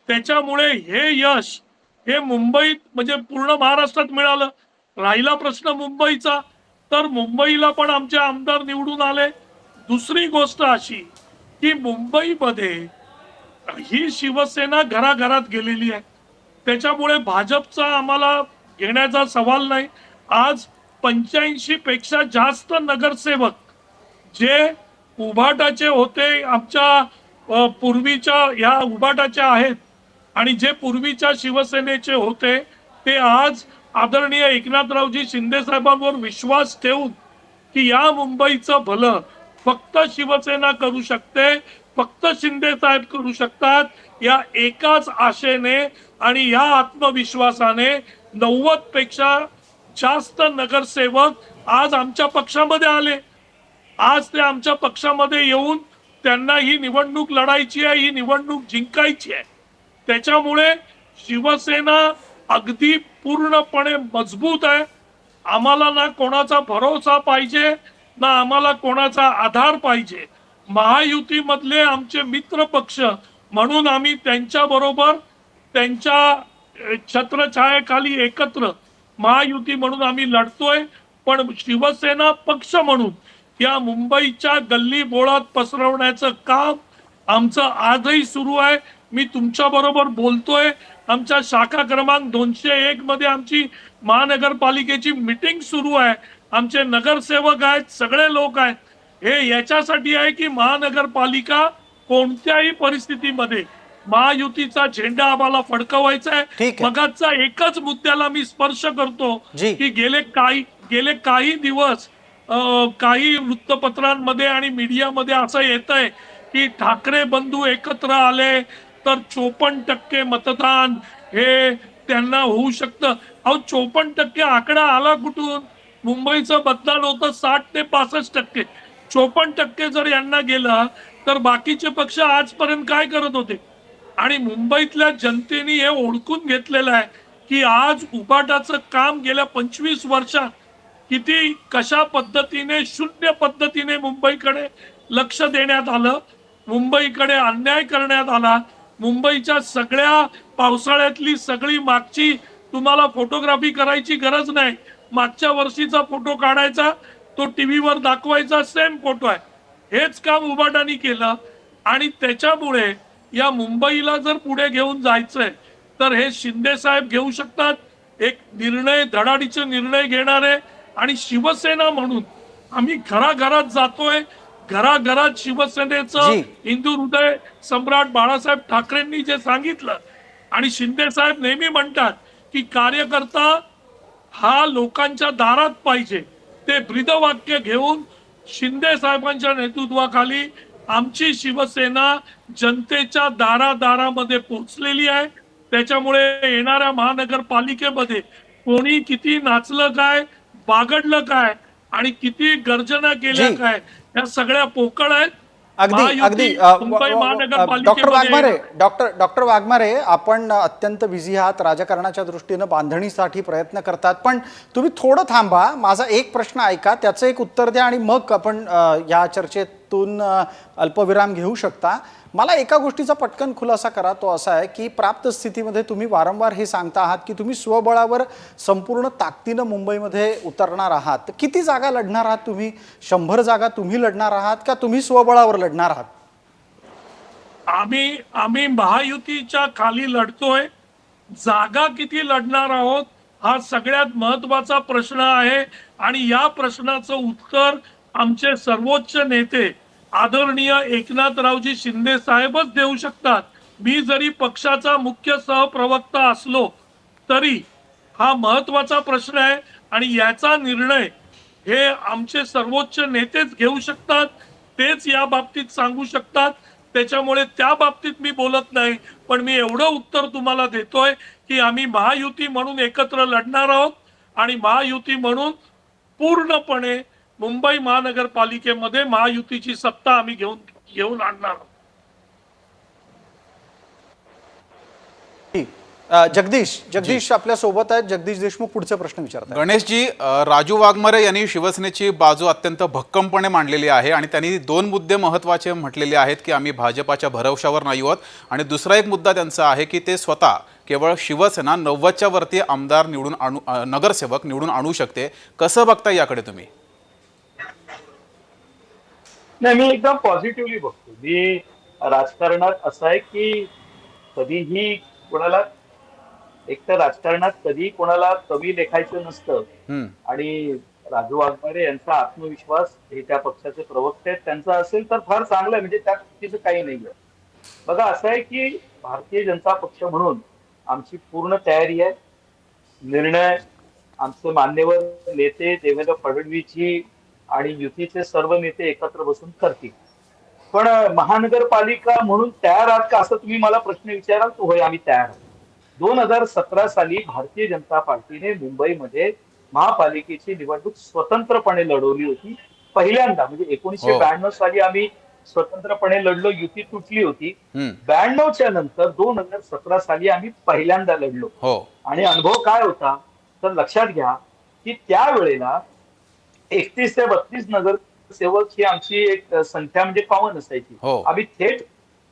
त्याच्यामुळे हे यश हे मुंबईत म्हणजे पूर्ण महाराष्ट्रात मिळालं. राहिला प्रश्न मुंबईचा, तर मुंबईला पण आमचे आमदार निवडून आले. दुसरी गोष्ट अशी की मुंबईमध्ये ही शिवसेना घराघरात गेलेली आहे. त्याच्यामुळे भाजपचा आम्हाला घेण्याचा सवाल नाही. आज 85 पेक्षा जास्त नगरसेवक जे उभाटाचे होते, आमच्या पूर्वीच्या या उभाटाचे आहेत आणि जे पूर्वीच्या शिवसेनेचे होते, ते आज आदरणीय एकनाथरावजी शिंदे साहेबांवर विश्वास ठेवून की या मुंबईचं भलं फक्त शिवसेना करू शकते, फक्त शिंदे साहेब करू शकतात, या एकाच आशेने आणि या आत्मविश्वासाने 90 पेक्षा जास्त नगरसेवक आज आमच्या पक्षामध्ये आले. आज ते आमच्या पक्षामध्ये येऊन त्यांना ही निवडणूक लढायची आहे, ही निवडणूक जिंकायची आहे. त्याच्यामुळे शिवसेना अगदी पूर्णपणे मजबूत आहे. आम्हाला ना कोणाचा भरोसा पाहिजे ना आम्हाला कोणाचा आधार पाहिजे. महायुतीमधले आमचे मित्र पक्ष म्हणून आम्ही त्यांच्या बरोबर त्यांच्या छत्रछायेखाली एकत्र महायुती म्हणून आम्ही लढतोय. पण शिवसेना पक्ष म्हणून या मुंबईच्या गल्ली बोळात पसरवण्याचं काम आमचं आजही सुरू आहे. मी तुमच्या बरोबर बोलतोय. आमच्या शाखा क्रमांक 201 मध्ये आमची महानगरपालिकेची मीटिंग सुरू आहे. आमचे नगरसेवक आहेत, सगळे लोक आहेत. हे याच्यासाठी आहे की महानगरपालिका कोणत्याही परिस्थितीमध्ये महायुतीचा झेंडा आम्हाला फडकवायचा आहे. मगाचा एकच मुद्द्याला मी स्पर्श करतो की गेले काही दिवस काही वृत्तपत्रांमध्ये आणि मीडियामध्ये असं येत आहे की ठाकरे बंधू एकत्र आले तर 54% मतदान हे त्यांना होऊ शकतं. अहो 54% आकडा आला कुठून? मुंबईचं मतदान होतं 60 ते 65%. 54% जर यांना गेला तर बाकीचे पक्ष आजपर्यंत काय करत होते? आणि मुंबईतल्या जनतेने हे ओळखून घेतलेलं आहे की आज उभाटाचं काम गेल्या 25 वर्षात किती कशा पद्धतीने शून्य पद्धतीने मुंबईकडे लक्ष देण्यात आलं, मुंबईकडे अन्याय करण्यात आला. मुंबईच्या सगळ्या पावसाळ्यातली सगळी मागची तुम्हाला फोटोग्राफी करायची गरज नाही. मागच्या वर्षीचा फोटो काढायचा, तो टीव्हीवर दाखवायचा, सेम फोटो आहे. हेच काम उभाटानी केलं आणि त्याच्यामुळे या मुंबईला जर पुढे घेऊन जायचंय तर हे शिंदे साहेब घेऊ शकतात. एक निर्णय, धडाडीचे निर्णय घेणारे आणि शिवसेना म्हणून आम्ही घराघरात जातोय. घराघरात शिवसेनेचं हिंदू हृदय सम्राट बाळासाहेब ठाकरेंनी जे सांगितलं आणि शिंदे साहेब नेहमी म्हणतात की कार्यकर्ता हा लोकांच्या दारात पाहिजे, ते ब्रीदवाक्य घेऊन शिंदे साहेबांच्या नेतृत्वाखाली आमची शिवसेना जनतेच्या दारादारामध्ये पोहोचलेली आहे. त्याच्यामुळे येणाऱ्या महानगरपालिकेमध्ये कोणी किती नाचलं काय, बागडलं काय आणि किती गर्जना केल्या काय, या सगळ्या पोकळ आहेत. अगदी डॉक्टर वाघमारे, आपण अत्यंत बिझी आहात, राजकारणाच्या दृष्टीनं बांधणीसाठी प्रयत्न करतात, पण तुम्ही थोडं थांबा, माझा एक प्रश्न ऐका, त्याचं एक उत्तर द्या आणि मग आपण या चर्चेतून अल्पविराम घेऊ शकता. मला एका गोष्टीचा पटकन खुलासा करा, तो असा आहे की प्राप्त स्थितीमध्ये तुम्ही वारंवार हे सांगता आहात की तुम्ही स्वबळावर संपूर्ण ताकदीनं मुंबईमध्ये उतरणार आहात. किती जागा लढणार आहात तुम्ही? 100 जागा तुम्ही लढणार आहात का तुम्ही स्वबळावर लढणार आहात? आम्ही महायुतीच्या खाली लढतोय. जागा किती लढणार आहोत हा सगळ्यात महत्वाचा प्रश्न आहे आणि या प्रश्नाचं उत्तर आमचे सर्वोच्च नेते आदरणीय एकनाथरावजी शिंदे साहेबच देऊ शकतात. मी जरी पक्षाचा मुख्य सहप्रवक्ता असलो तरी हा महत्वाचा प्रश्न आहे आणि याचा निर्णय हे आमचे सर्वोच्च नेतेच घेऊ शकतात, तेच या बाबतीत सांगू शकतात. त्याच्यामुळे त्या बाबतीत मी बोलत नाही, पण मी एवढं उत्तर तुम्हाला देतोय की आम्ही महायुती म्हणून एकत्र लढणार आहोत आणि महायुती म्हणून पूर्णपणे मुंबई महानगरपालिकेमध्ये महायुतीची सत्ता आम्ही घेऊन आणणार आहोत. जगदीश आपल्या सोबत आहेत. जगदीश देशमुख पुढचे प्रश्न विचारतात. गणेशजी, राजू वाघमारे यांनी शिवसेनेची बाजू अत्यंत भक्कमपणे मांडलेली आहे आणि त्यांनी 2 मुद्दे महत्त्वाचे म्हटलेले आहेत की आम्ही भाजपाच्या भरवशावर नाही आहोत, आणि दुसरा एक मुद्दा त्यांचा आहे की ते स्वतः केवळ शिवसेना 90च्या वरती आमदार नगरसेवक निवडून आणू शकते. कसं बघता याकडे तुम्ही? नाही, मी एकदम पॉझिटिव्हली बघतो. मी राजकारणात असं आहे की कधीही कोणाला, एक तर राजकारणात कधी कोणाला कमी लेखायचं नसतं. आणि राजू वाघमारे यांचा आत्मविश्वास हे त्या पक्षाचे प्रवक्ते आहेत, त्यांचा असेल तर फार चांगलं आहे, म्हणजे त्या चुकीचं काही नाहीये. बघा, असं आहे की भारतीय जनता पक्ष म्हणून आमची पूर्ण तयारी आहे. निर्णय आमचे मान्यवर नेते देवेंद्र फडणवीसजी आणि युतीचे सर्व नेते एकत्र बसून करतील. पण महानगरपालिका म्हणून तयार आहात का, असं तुम्ही मला प्रश्न विचाराल तर होय, आम्ही तयार आहोत. 2017 साली भारतीय जनता पार्टीने मुंबईमध्ये महापालिकेची निवडणूक स्वतंत्रपणे लढवली होती पहिल्यांदा. म्हणजे 1992 साली आम्ही स्वतंत्रपणे लढलो, युती तुटली होती. 92च्या नंतर 2017 साली आम्ही पहिल्यांदा लढलो. आणि अनुभव काय होता तर लक्षात घ्या की त्यावेळेला 31 ते 32 नगरसेवक ही आमची एक संख्या म्हणजे कॉमन असायची. आम्ही थेट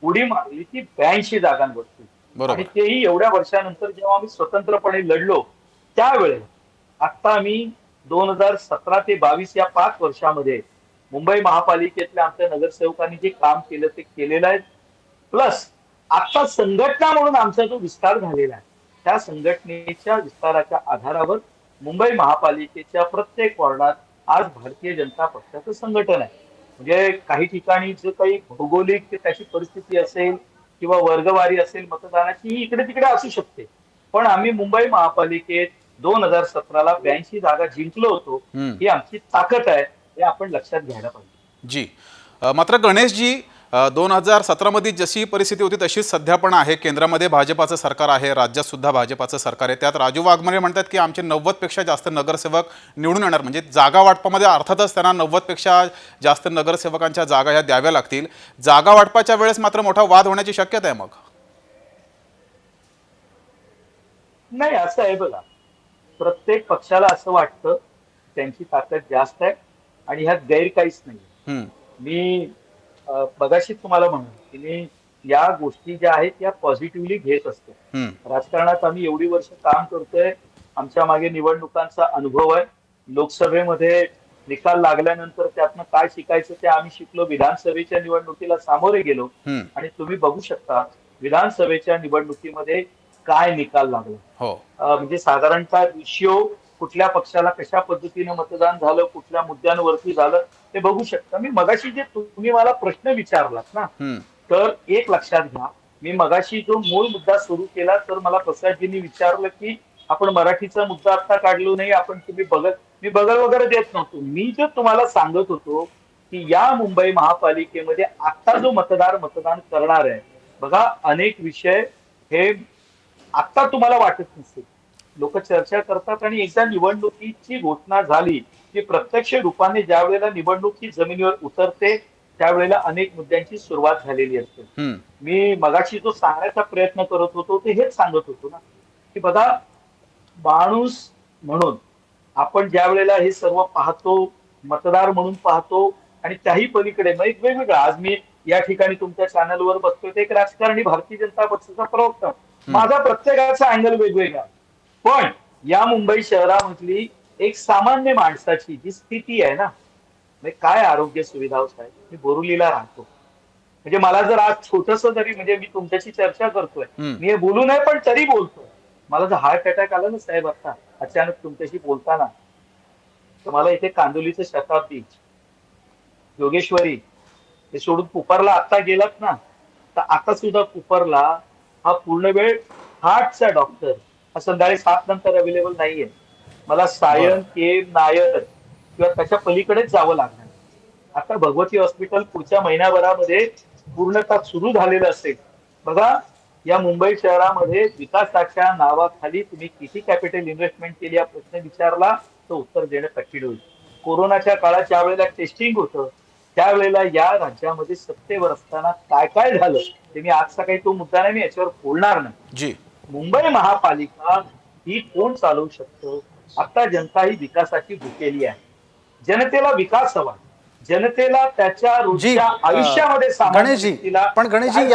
उडी मारली ती 82 जागांवरती. आणि तेही एवढ्या वर्षानंतर जेव्हा आम्ही स्वतंत्रपणे लढलो त्यावेळेला. आता आम्ही 2017 ते 22 या 5 वर्षामध्ये मुंबई महापालिकेतल्या आमच्या नगरसेवकांनी जे काम केलं ते केलेलं आहे. प्लस आता संघटना म्हणून आमचा जो विस्तार झालेला आहे त्या संघटनेच्या विस्ताराच्या आधारावर मुंबई महापालिकेच्या प्रत्येक वॉर्डात आज भारतीय जनता पक्षाचं संघटन आहे. म्हणजे काही ठिकाणी जे काही भौगोलिक त्याची परिस्थिती असेल किंवा वर्गवारी असेल मतदानाची, ही इकडे तिकडे असू शकते, पण आम्ही मुंबई महापालिकेत 2017ला 82 जागा जिंकलो होतो. ही आमची ताकद आहे, हे आपण लक्षात घ्यायला पाहिजे. जी, मात्र गणेशजी, 2017 मध्ये जशी परिस्थिती होती तशीच सध्या पण आहे. केंद्रामध्ये भाजपाचं सरकार आहे, राज्यात सुद्धा भाजपाचं सरकार आहे. त्यात राजू वाघमारे म्हणतात की आमचे 90पेक्षा जास्त नगरसेवक निवडून येणार, म्हणजे जागा वाटपामध्ये अर्थातच त्यांना 90पेक्षा जास्त नगरसेवकांच्या जागा ह्या द्याव्या लागतील. जागा वाटपाच्या वेळेस मात्र मोठा वाद होण्याची शक्यता आहे. मग नाही, असं आहे बघा, प्रत्येक पक्षाला असं वाटतं त्यांची ताकद जास्त आहे आणि ह्यात गैर काहीच नाही. मी बघाशी तुम्हाला म्हणून की मी या गोष्टी ज्या आहेत त्या पॉझिटिव्हली घेत असतो. राजकारणात आम्ही एवढी वर्ष काम करतोय, आमच्या मागे निवडणुकांचा अनुभव आहे. लोकसभेमध्ये निकाल लागल्यानंतर त्यातनं काय शिकायचं ते आम्ही शिकलो. विधानसभेच्या निवडणुकीला सामोरे गेलो आणि तुम्ही बघू शकता विधानसभेच्या निवडणुकीमध्ये काय निकाल लागला. म्हणजे साधारणतः रेशिओ कुठल्या पक्षाला कशा पद्धतीने मतदान झालं, कुठल्या मुद्द्यांवरती झालं ते बघू शकता. मी मगाशी जे तुम्ही मला प्रश्न विचारलात ना, तर एक लक्षात घ्या, मी मगाशी जो मूळ मुद्दा सुरू केला तर मला प्रसादजींनी विचारलं की आपण मराठीचा मुद्दा आता काढलो नाही, आपण तुम्ही मी बगल वगैरे देत नव्हतो. मी जे तुम्हाला सांगत होतो की या मुंबई महापालिकेमध्ये आता जो मतदान करणार आहे, बघा अनेक विषय हे आता तुम्हाला वाटत नसतील, लोक चर्चा करतात आणि एकदा निवडणुकीची घोषणा झाली की प्रत्यक्ष रूपाने ज्या वेळेला निवडणूक ही जमिनीवर उतरते त्यावेळेला अनेक मुद्द्यांची सुरुवात झालेली असते. मी मगाशी जो सांगण्याचा प्रयत्न करत होतो ते हेच सांगत होतो ना की बघा, माणूस म्हणून आपण ज्या वेळेला हे सर्व पाहतो, मतदार म्हणून पाहतो आणि त्याही पलीकडे एक वेगवेगळं, आज मी या ठिकाणी तुमच्या चॅनलवर बसतोय ते एक राजकारणी, भारतीय जनता पक्षाचा प्रवक्ता, माझा प्रत्येकाचा अँगल वेगवेगळा. पण या मुंबई शहरामधली एक सामान्य माणसाची जी स्थिती आहे ना, म्हणजे काय आरोग्य सुविधा साहेब, मी बोरिवलीला राहतो, म्हणजे मला जर आज छोटस जरी, म्हणजे मी तुमच्याशी चर्चा करतोय, मी हे बोलू नये पण तरी बोलतोय, मला जर हार्ट अटॅक आला ना साहेब आता अचानक तुमच्याशी बोलताना, तर मला इथे कांदोलीचं शताब्दी, योगेश्वरी हे सोडून कुपरला आता गेलात ना, तर आता सुद्धा कुपरला हा पूर्ण वेळ हार्टचा डॉक्टर हा संध्याकाळी 7 नंतर अवेलेबल नाहीये. मला सायन केम नायर किंवा त्याच्या पलीकडेच जावं लागणार. आता भगवती हॉस्पिटल पुढच्या महिन्याभरामध्ये पूर्णतः सुरू झालेलं असेल. बघा, या मुंबई शहरामध्ये विकासाच्या नावाखाली तुम्ही किती कॅपिटल इन्व्हेस्टमेंट केली हा प्रश्न विचारला तर उत्तर देणं कठीण होईल. कोरोनाच्या काळात ज्या वेळेला टेस्टिंग होतं त्यावेळेला या राज्यामध्ये सत्तेवर असताना काय काय झालं ते मी आज सकाळी तो मुद्दा नाही, मी याच्यावर बोलणार नाही. जी. मुंबई महापालिका ही कोण चालवू शकतं? आता जनता ही विकासाची भुकेली आहे. जनतेला विकास हवा, जनतेला त्याच्या जी रोजच्या आयुष्यामध्ये गणेशजी, पण गणेशजी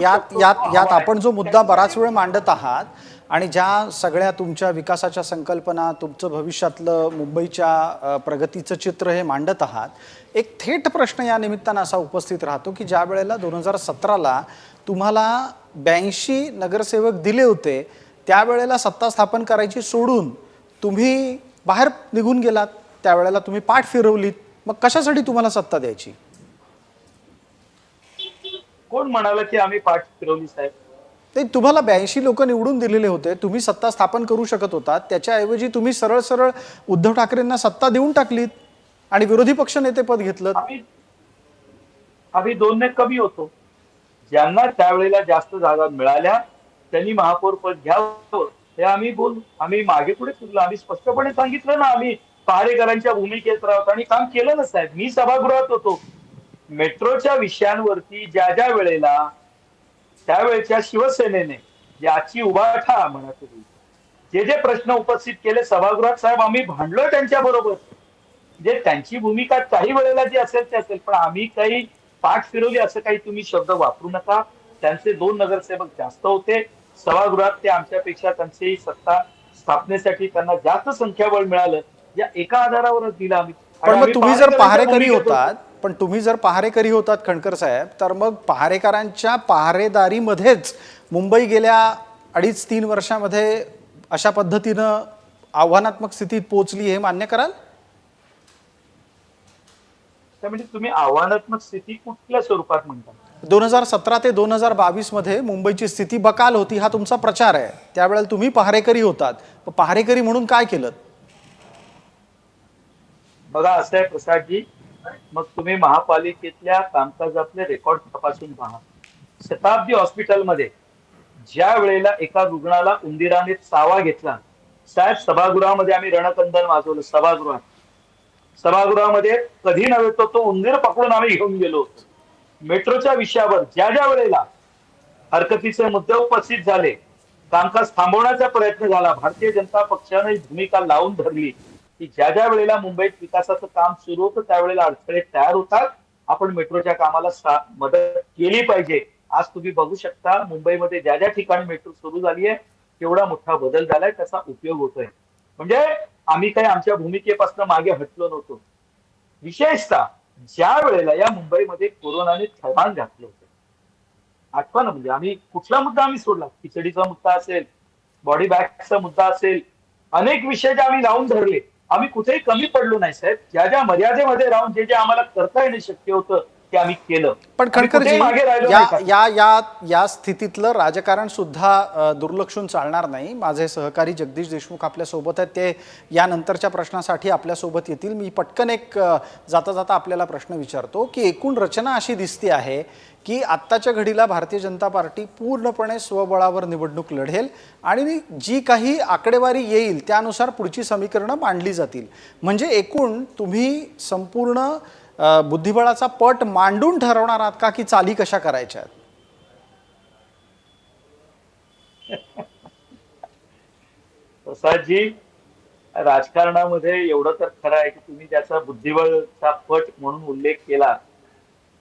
यात आपण जो मुद्दा बराच वेळ मांडत आहात आणि ज्या सगळ्या तुमच्या विकासाच्या संकल्पना, तुमचं भविष्यातलं मुंबईच्या प्रगतीचं चित्र हे मांडत आहात, एक थेट प्रश्न या निमित्तानं असा उपस्थित राहतो की ज्या वेळेला 2017ला तुम्हाला 82 नगरसेवक दिले होते त्यावेळेला सत्ता स्थापन करायची सोडून तुम्ही बाहेर निघून गेलात, त्यावेळेला तुम्ही पाठ फिरवलीत, मग कशासाठी तुम्हाला सत्ता द्यायची? कोण म्हणाला की आम्ही पाठ फिरवली साहेब? ते तुम्हाला 82 लोक निवडून दिलेले होते, तुम्ही सत्ता स्थापन करू शकत होता, त्याच्याऐवजी तुम्ही सरळ सरळ उद्धव ठाकरेंना सत्ता देऊन टाकलीत आणि विरोधी पक्ष नेते पद घेतलं. आम्ही 2 ने कमी होतो. ज्यांना त्यावेळेला जास्त जागा मिळाल्या त्यांनी महापौर पद घ्यावं हे आम्ही बोलू. आम्ही मागे पुढे फिरलो, आम्ही स्पष्टपणे सांगितलं ना, आम्ही पहारेकरांच्या भूमिकेत राहतो आणि काम केलं ना साहेब. मी सभागृहात होतो. मेट्रोच्या विषयांवरती ज्या वेळेला त्यावेळेच्या शिवसेनेने याची उभाठा म्हणा तुम्ही जे प्रश्न उपस्थित केले सभागृहात साहेब, आम्ही भांडलोय त्यांच्या बरोबर. जे त्यांची भूमिका काही वेळेला जी असेल ते असेल, पण आम्ही काही पाठ फिरवली असं काही तुम्ही शब्द वापरू नका. त्यांचे 2 नगरसेवक जास्त होते सभागृहात, ते आमच्यापेक्षा त्यांची सत्ता स्थापनेसाठी त्यांना जास्त संख्याबळ मिळालं या एका आधारावरच दिला आम्ही. पण मग तुम्ही जर पहारेकरी होतात खणकर साहेब, तर मग पहारेकरांच्या पहारेदारीमध्येच मुंबई गेल्या 2.5-3 वर्षामध्ये अशा पद्धतीनं आव्हानात्मक स्थितीत पोहोचली हे मान्य कराल? म्हणजे तुम्ही आव्हानात्मक स्थिती कुठल्या स्वरूपात म्हणता? 2017 ते 2022 मध्ये मुंबईची स्थिती बकाल होती हा तुमचा प्रचार आहे. त्यावेळेला तुम्ही पहारेकरी होतात, पहारेकरी म्हणून काय केलं? बघा असं आहे प्रसादजी, मग तुम्ही महापालिकेतल्या कामकाजातले रेकॉर्ड तपासून पहा. शताब्दी हॉस्पिटलमध्ये ज्या वेळेला एका रुग्णाला उंदीराने चावा घेतला साहेब, सभागृहामध्ये आम्ही रणकंदन वाजवलं. सभागृहामध्ये कधी नव्हे तो उंदीर पकडून आम्ही घेऊन गेलो होतो. मेट्रोच्या विषयावर ज्या वेळेला हरकतीचे मुद्दे उपस्थित झाले, कामकाज थांबवण्याचा प्रयत्न झाला, भारतीय जनता पक्षाने भूमिका लावून धरली की ज्या वेळेला मुंबईत विकासाचं काम सुरू होतं त्यावेळेला अडथळे तयार होतात, आपण मेट्रोच्या कामाला मदत केली पाहिजे. आज तुम्ही बघू शकता मुंबईमध्ये ज्या ठिकाणी मेट्रो सुरू झाली आहे तेवढा मोठा बदल झालाय, त्याचा उपयोग होतोय. म्हणजे आम्ही काही आमच्या भूमिकेपासून मागे हटलो नव्हतो. विशेषतः ज्या वेळेला या मुंबईमध्ये कोरोनाने थैमान घातलं होतं, आठवा ना, म्हणजे आम्ही कुठला मुद्दा आम्ही सोडला? खिचडीचा मुद्दा असेल, बॉडी बॅगचा मुद्दा असेल, अनेक विषय जे आम्ही लावून धरले. आम्ही कुठेही कमी पडलो नाही साहेब. ज्या मर्यादेमध्ये राहून जे आम्हाला करता येणं शक्य होतं ते आम्ही केलं. पण खणकरजी, या स्थितीतलं राजकारण सुद्धा दुर्लक्षून चालणार नाही. माझे सहकारी जगदीश देशमुख आपल्या सोबत आहेत, ते यानंतरच्या प्रश्नासाठी आपल्या सोबत येतील. मी पटकन एक जाता जाता आपल्याला प्रश्न विचारतो की एकूण रचना अशी दिसते आहे की आत्ताच्या घडीला भारतीय जनता पार्टी पूर्णपणे स्वबळावर निवडणूक लढेल आणि जी काही आकडेवारी येईल त्यानुसार पुढची समीकरणं मांडली जातील. म्हणजे एकूण तुम्ही संपूर्ण बुद्धिबळाचा पट मांडून ठरवणार आहात का की चाली कशा करायच्या? प्रसादजी, राजकारणामध्ये एवढं तर खरं आहे की तुम्ही ज्याचा बुद्धिबळाचा पट म्हणून उल्लेख केला,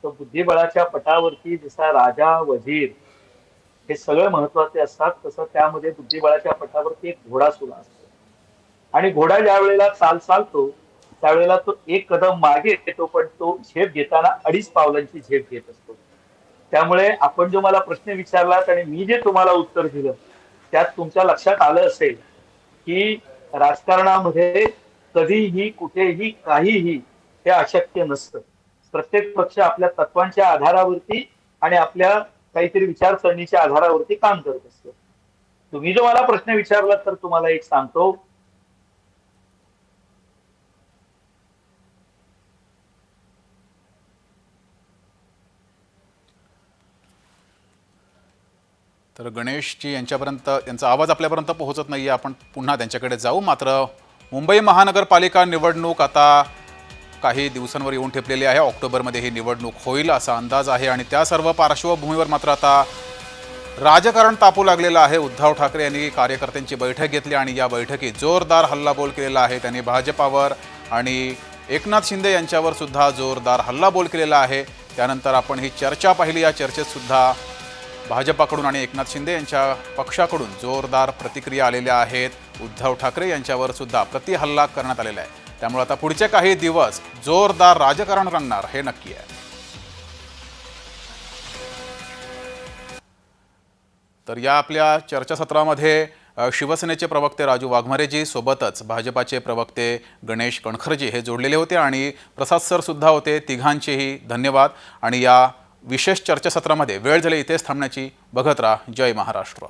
तो बुद्धिबळाच्या पटावरती जसा राजा वजीर हे सगळे महत्वाचे असतात, तसं त्यामध्ये बुद्धिबळाच्या पटावरती एक घोडासुद्धा असतो. आणि घोडा ज्या वेळेला चालतो त्यावेळेला तो एक कदम मागे येतो, पण तो झेप घेताना 2.5 पावलांची झेप घेत असतो. त्यामुळे आपण जो मला प्रश्न विचारलात आणि मी जे तुम्हाला उत्तर दिलं त्यात तुमच्या लक्षात आलं असेल की राजकारणामध्ये कधीही कुठेही काहीही हे अशक्य नसतं. प्रत्येक पक्ष आपल्या तत्वांच्या आधारावरती आणि आपल्या काहीतरी विचारसरणीच्या आधारावरती काम करत असतो. तुम्ही जो मला प्रश्न विचारला तर तुम्हाला एक सांगतो, तर गणेशजी यांच्यापर्यंत यांचा आवाज आपल्यापर्यंत पोहोचत नाही आहे. आपण पुन्हा त्यांच्याकडे जाऊ. मात्र मुंबई महानगरपालिका निवडणूक आता काही दिवसांवर येऊन ठेपलेली आहे. ऑक्टोबरमध्ये ही निवडणूक होईल असा अंदाज आहे आणि त्या सर्व पार्श्वभूमीवर मात्र आता राजकारण तापू लागलेलं आहे. उद्धव ठाकरे यांनी कार्यकर्त्यांची बैठक घेतली आणि या बैठकीत जोरदार हल्लाबोल केलेला आहे. त्यांनी भाजपावर आणि एकनाथ शिंदे यांच्यावर सुद्धा जोरदार हल्लाबोल केलेला आहे. त्यानंतर आपण ही चर्चा पाहिली. या चर्चेत सुद्धा भाजपाकडून आणि एकनाथ शिंदे यांच्या पक्षाकडून जोरदार प्रतिक्रिया आलेल्या आहेत. उद्धव ठाकरे यांच्यावर सुद्धा प्रतिहल्ला करण्यात आलेला आहे. त्यामुळे आता पुढचे काही दिवस जोरदार राजकारण रंगणार हे नक्की आहे. तर या आपल्या चर्चासत्रामध्ये शिवसेनेचे प्रवक्ते राजू वाघमारेजी सोबतच भाजपाचे प्रवक्ते गणेश कणखरजी हे जोडलेले होते आणि प्रसाद सर सुद्धा होते. तिघांचेही धन्यवाद. आणि या विशेष चर्चासत्रामध्ये वेळ झाली इथेच थांबण्याची. बघत राहा जय महाराष्ट्र.